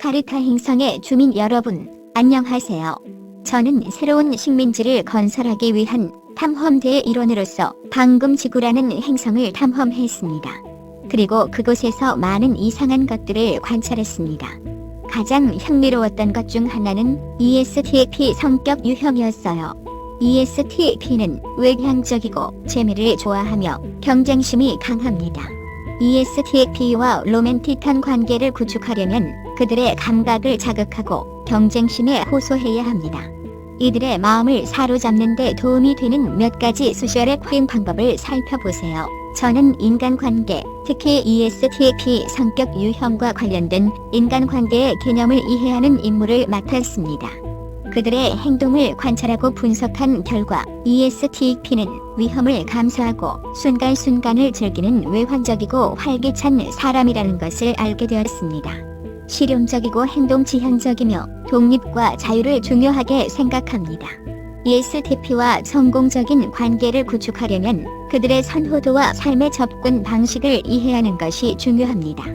자카르타 행성의 주민 여러분, 안녕하세요. 저는 새로운 식민지를 건설하기 위한 탐험대의 일원으로서 방금 지구라는 행성을 탐험했습니다. 그리고 그곳에서 많은 이상한 것들을 관찰했습니다. 가장 흥미로웠던 것 중 하나는 ESTP 성격 유형이었어요. ESTP는 외향적이고 재미를 좋아하며 경쟁심이 강합니다. ESTP와 로맨틱한 관계를 구축하려면 그들의 감각을 자극하고 경쟁심에 호소해야 합니다. 이들의 마음을 사로잡는 데 도움이 되는 몇 가지 소셜 퀸 방법을 살펴보세요. 저는 인간관계, 특히 ESTP 성격 유형과 관련된 인간관계의 개념을 이해하는 임무를 맡았습니다. 그들의 행동을 관찰하고 분석한 결과 ESTP는 위험을 감수하고 순간순간을 즐기는 외향적이고 활기찬 사람이라는 것을 알게 되었습니다. 실용적이고 행동 지향적이며 독립과 자유를 중요하게 생각합니다. ESTP와 성공적인 관계를 구축하려면 그들의 선호도와 삶의 접근 방식을 이해하는 것이 중요합니다.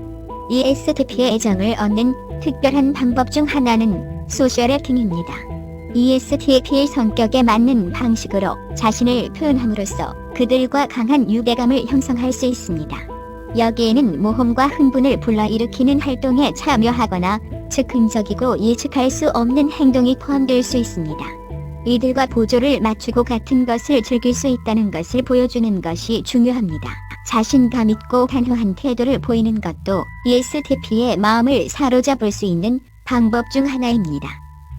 ESTP의 애정을 얻는 특별한 방법 중 하나는 소셜 해킹입니다. ESTP의 성격에 맞는 방식으로 자신을 표현함으로써 그들과 강한 유대감을 형성할 수 있습니다. 여기에는 모험과 흥분을 불러일으키는 활동에 참여하거나 즉흥적이고 예측할 수 없는 행동이 포함될 수 있습니다. 이들과 보조를 맞추고 같은 것을 즐길 수 있다는 것을 보여주는 것이 중요합니다. 자신감 있고 단호한 태도를 보이는 것도 ESTP의 마음을 사로잡을 수 있는 방법 중 하나입니다.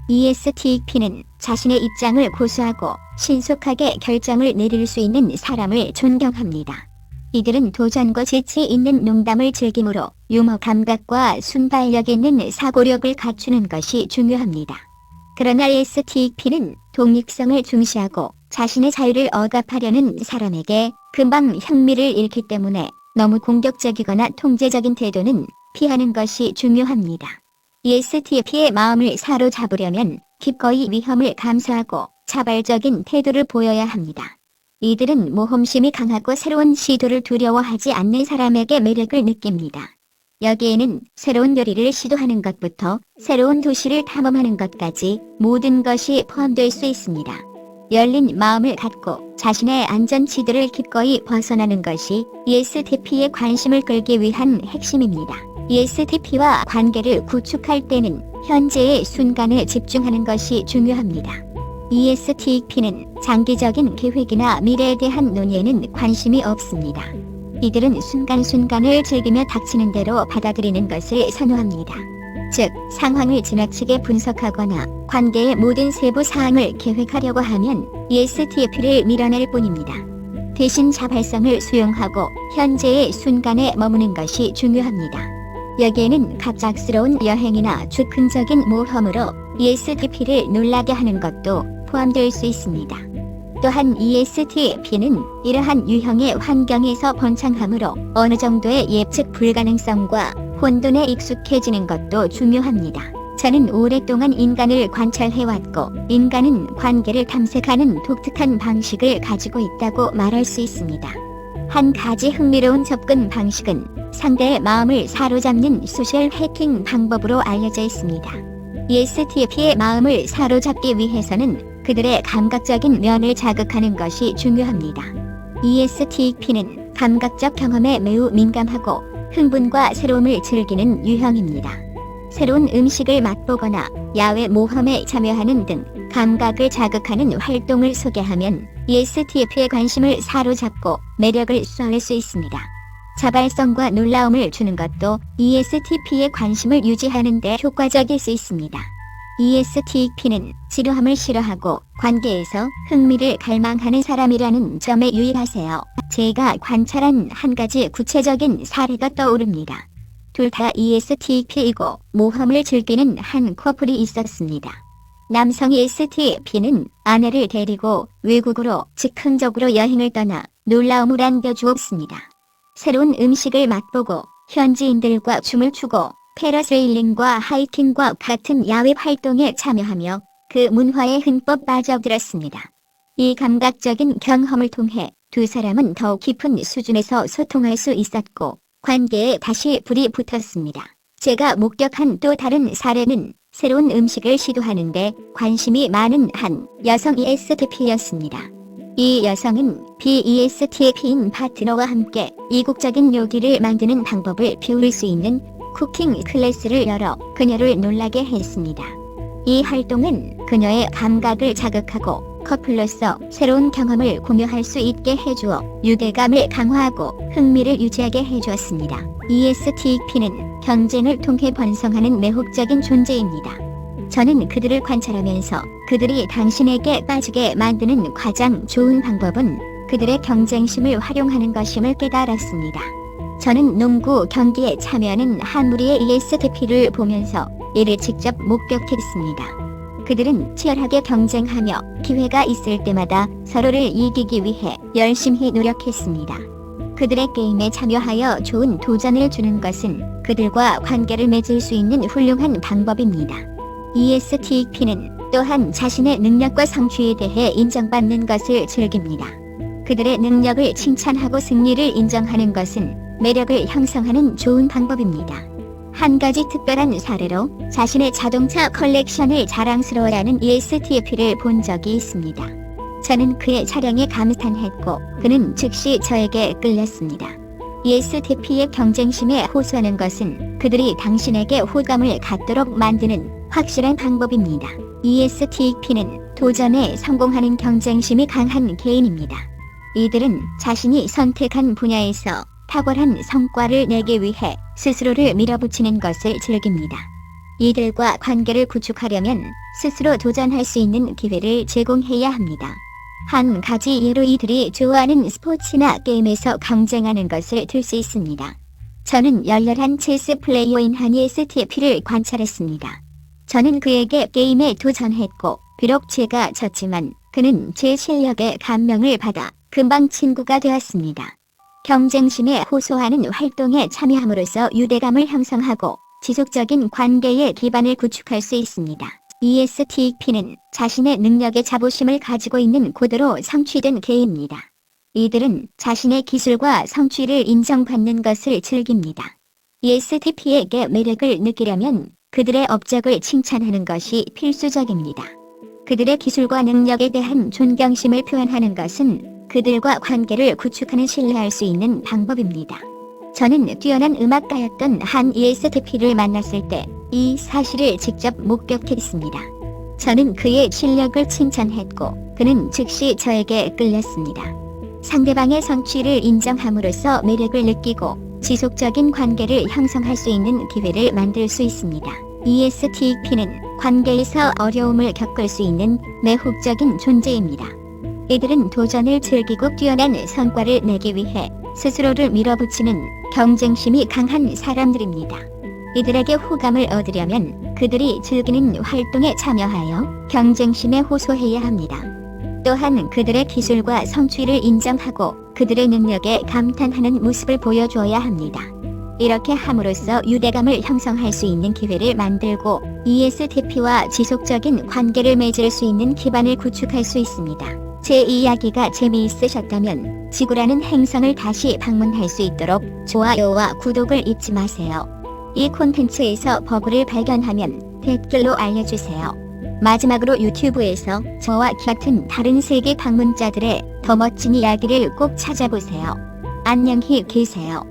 ESTP는 자신의 입장을 고수하고 신속하게 결정을 내릴 수 있는 사람을 존경합니다. 이들은 도전과 재치 있는 농담을 즐기므로 유머 감각과 순발력 있는 사고력을 갖추는 것이 중요합니다. 그러나 ESTP는 독립성을 중시하고 자신의 자유를 억압하려는 사람에게 금방 흥미를 잃기 때문에 너무 공격적이거나 통제적인 태도는 피하는 것이 중요합니다. ESTP의 마음을 사로잡으려면 기꺼이 위험을 감수하고 자발적인 태도를 보여야 합니다. 이들은 모험심이 강하고 새로운 시도를 두려워하지 않는 사람에게 매력을 느낍니다. 여기에는 새로운 요리를 시도하는 것부터 새로운 도시를 탐험하는 것까지 모든 것이 포함될 수 있습니다. 열린 마음을 갖고 자신의 안전지대를 기꺼이 벗어나는 것이 ESTP의 관심을 끌기 위한 핵심입니다. ESTP와 관계를 구축할 때는 현재의 순간에 집중하는 것이 중요합니다. ESTP는 장기적인 계획이나 미래에 대한 논의에는 관심이 없습니다. 이들은 순간순간을 즐기며 닥치는 대로 받아들이는 것을 선호합니다. 즉, 상황을 지나치게 분석하거나 관계의 모든 세부 사항을 계획하려고 하면 ESTP를 밀어낼 뿐입니다. 대신 자발성을 수용하고 현재의 순간에 머무는 것이 중요합니다. 여기에는 갑작스러운 여행이나 즉흥적인 모험으로 ESTP를 놀라게 하는 것도 포함될 수 있습니다. 또한 ESTP는 이러한 유형의 환경에서 번창함으로 어느 정도의 예측 불가능성과 혼돈에 익숙해지는 것도 중요합니다. 저는 오랫동안 인간을 관찰해왔고 인간은 관계를 탐색하는 독특한 방식을 가지고 있다고 말할 수 있습니다. 한 가지 흥미로운 접근 방식은 상대의 마음을 사로잡는 소셜 해킹 방법으로 알려져 있습니다. ESTP의 마음을 사로잡기 위해서는 그들의 감각적인 면을 자극하는 것이 중요합니다. ESTP는 감각적 경험에 매우 민감하고 흥분과 새로움을 즐기는 유형입니다. 새로운 음식을 맛보거나 야외 모험에 참여하는 등 감각을 자극하는 활동을 소개하면 ESTP의 관심을 사로잡고 매력을 쏠 수 있습니다. 자발성과 놀라움을 주는 것도 ESTP의 관심을 유지하는 데 효과적일 수 있습니다. ESTP는 지루함을 싫어하고 관계에서 흥미를 갈망하는 사람이라는 점에 유의하세요. 제가 관찰한 한 가지 구체적인 사례가 떠오릅니다. 둘 다 ESTP이고 모험을 즐기는 한 커플이 있었습니다. 남성 ESTP는 아내를 데리고 외국으로 즉흥적으로 여행을 떠나 놀라움을 안겨주었습니다. 새로운 음식을 맛보고 현지인들과 춤을 추고 패러세일링과 하이킹과 같은 야외 활동에 참여하며 그 문화에 흠뻑 빠져들었습니다. 이 감각적인 경험을 통해 두 사람은 더 깊은 수준에서 소통할 수 있었고 관계에 다시 불이 붙었습니다. 제가 목격한 또 다른 사례는 새로운 음식을 시도하는데 관심이 많은 한 여성 ESTP였습니다. 이 여성은 BESTP인 파트너와 함께 이국적인 요리를 만드는 방법을 배울 수 있는 쿠킹 클래스를 열어 그녀를 놀라게 했습니다. 이 활동은 그녀의 감각을 자극하고 커플로서 새로운 경험을 공유할 수 있게 해주어 유대감을 강화하고 흥미를 유지하게 해주었습니다. ESTP는 경쟁을 통해 번성하는 매혹적인 존재입니다. 저는 그들을 관찰하면서 그들이 당신에게 빠지게 만드는 가장 좋은 방법은 그들의 경쟁심을 활용하는 것임을 깨달았습니다. 저는 농구 경기에 참여하는 한 무리의 ESTP를 보면서 이를 직접 목격했습니다. 그들은 치열하게 경쟁하며 기회가 있을 때마다 서로를 이기기 위해 열심히 노력했습니다. 그들의 게임에 참여하여 좋은 도전을 주는 것은 그들과 관계를 맺을 수 있는 훌륭한 방법입니다. ESTP는 또한 자신의 능력과 성취에 대해 인정받는 것을 즐깁니다. 그들의 능력을 칭찬하고 승리를 인정하는 것은 매력을 형성하는 좋은 방법입니다. 한 가지 특별한 사례로 자신의 자동차 컬렉션을 자랑스러워하는 ESTP를 본 적이 있습니다. 저는 그의 차량에 감탄했고 그는 즉시 저에게 끌렸습니다. ESTP의 경쟁심에 호소하는 것은 그들이 당신에게 호감을 갖도록 만드는 확실한 방법입니다. ESTP는 도전에 성공하는 경쟁심이 강한 개인입니다. 이들은 자신이 선택한 분야에서 탁월한 성과를 내기 위해 스스로를 밀어붙이는 것을 즐깁니다. 이들과 관계를 구축하려면 스스로 도전할 수 있는 기회를 제공해야 합니다. 한 가지 예로 이들이 좋아하는 스포츠나 게임에서 경쟁하는 것을 들 수 있습니다. 저는 열렬한 체스 플레이어인 한 ESTP를 관찰했습니다. 저는 그에게 게임에 도전했고 비록 제가 졌지만 그는 제 실력에 감명을 받아 금방 친구가 되었습니다. 경쟁심에 호소하는 활동에 참여함으로써 유대감을 형성하고 지속적인 관계의 기반을 구축할 수 있습니다. ESTP는 자신의 능력에 자부심을 가지고 있는 고도로 성취된 개입니다. 이들은 자신의 기술과 성취를 인정받는 것을 즐깁니다. ESTP에게 매력을 느끼려면 그들의 업적을 칭찬하는 것이 필수적입니다. 그들의 기술과 능력에 대한 존경심을 표현하는 것은 그들과 관계를 구축하는 신뢰할 수 있는 방법입니다. 저는 뛰어난 음악가였던 한 ESTP를 만났을 때 이 사실을 직접 목격했습니다. 저는 그의 실력을 칭찬했고 그는 즉시 저에게 끌렸습니다. 상대방의 성취를 인정함으로써 매력을 느끼고 지속적인 관계를 형성할 수 있는 기회를 만들 수 있습니다. ESTP는 관계에서 어려움을 겪을 수 있는 매혹적인 존재입니다. 이들은 도전을 즐기고 뛰어난 성과를 내기 위해 스스로를 밀어붙이는 경쟁심이 강한 사람들입니다. 이들에게 호감을 얻으려면 그들이 즐기는 활동에 참여하여 경쟁심에 호소해야 합니다. 또한 그들의 기술과 성취를 인정하고 그들의 능력에 감탄하는 모습을 보여줘야 합니다. 이렇게 함으로써 유대감을 형성할 수 있는 기회를 만들고 ESTP와 지속적인 관계를 맺을 수 있는 기반을 구축할 수 있습니다. 제 이야기가 재미있으셨다면 지구라는 행성을 다시 방문할 수 있도록 좋아요와 구독을 잊지 마세요. 이 콘텐츠에서 버그를 발견하면 댓글로 알려주세요. 마지막으로 유튜브에서 저와 같은 다른 세계 방문자들의 더 멋진 이야기를 꼭 찾아보세요. 안녕히 계세요.